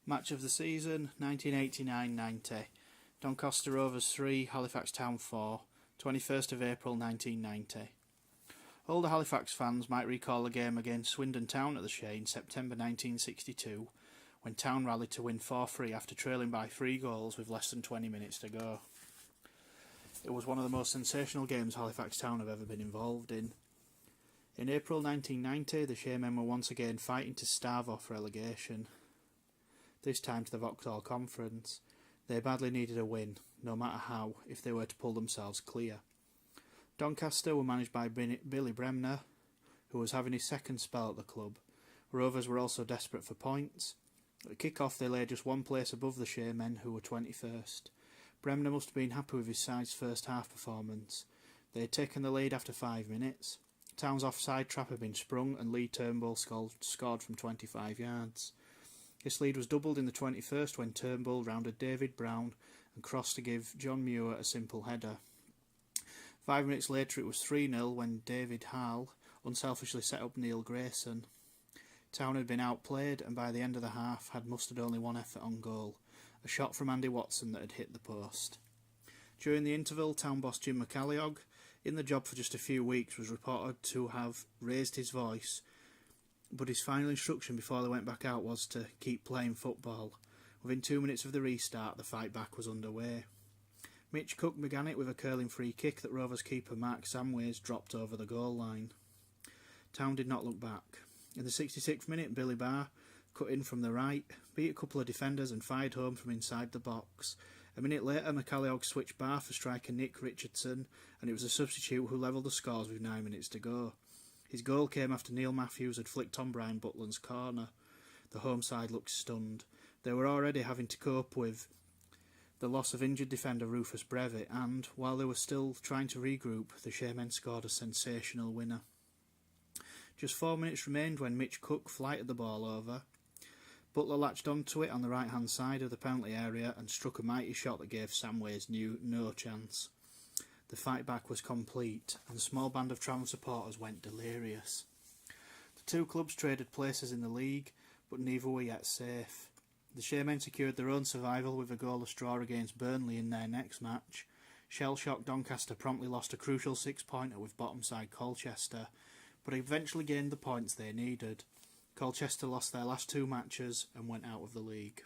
Match of the season, 1989-90. Doncaster Rovers 3, Halifax Town 4, 21st of April 1990. Older Halifax fans might recall a game against Swindon Town at the Shea in September 1962, when Town rallied to win 4-3 after trailing by 3 goals with less than 20 minutes to go. It was one of the most sensational games Halifax Town have ever been involved in. In April 1990, the Shea men were once again fighting to stave off relegation. This time to the Vauxhall Conference. They badly needed a win, no matter how, if they were to pull themselves clear. Doncaster were managed by Billy Bremner, who was having his second spell at the club. Rovers were also desperate for points. At kick-off they lay just one place above the Shea men, who were 21st. Bremner must have been happy with his side's first half performance. They had taken the lead after 5 minutes. Town's offside trap had been sprung and Lee Turnbull scored from 25 yards. This lead was doubled in the 21st when Turnbull rounded David Brown and crossed to give John Muir a simple header. 5 minutes later it was 3-0 when David Hall unselfishly set up Neil Grayson. Town had been outplayed and by the end of the half had mustered only one effort on goal, a shot from Andy Watson that had hit the post. During the interval, Town boss Jim McAleog, in the job for just a few weeks, was reported to have raised his voice, but his final instruction before they went back out was to keep playing football. Within 2 minutes of the restart, the fight back was underway. Mitch Cook began it with a curling free kick that Rovers keeper Mark Samways dropped over the goal line. Town did not look back. In the 66th minute, Billy Barr cut in from the right, beat a couple of defenders and fired home from inside the box. A minute later, McAleog switched Barr for striker Nick Richardson, and it was a substitute who levelled the scores with 9 minutes to go. His goal came after Neil Matthews had flicked on Brian Butland's corner. The home side looked stunned. They were already having to cope with the loss of injured defender Rufus Brevitt, and, while they were still trying to regroup, the Shea men scored a sensational winner. Just 4 minutes remained when Mitch Cook flighted the ball over. Butler latched onto it on the right-hand side of the penalty area and struck a mighty shot that gave Samways no chance. The fight back was complete, and the small band of Tram supporters went delirious. The two clubs traded places in the league, but neither were yet safe. The Shea men secured their own survival with a goalless draw against Burnley in their next match. Shell-shocked Doncaster promptly lost a crucial 6-pointer with bottom side Colchester, but eventually gained the points they needed. Colchester lost their last 2 matches and went out of the league.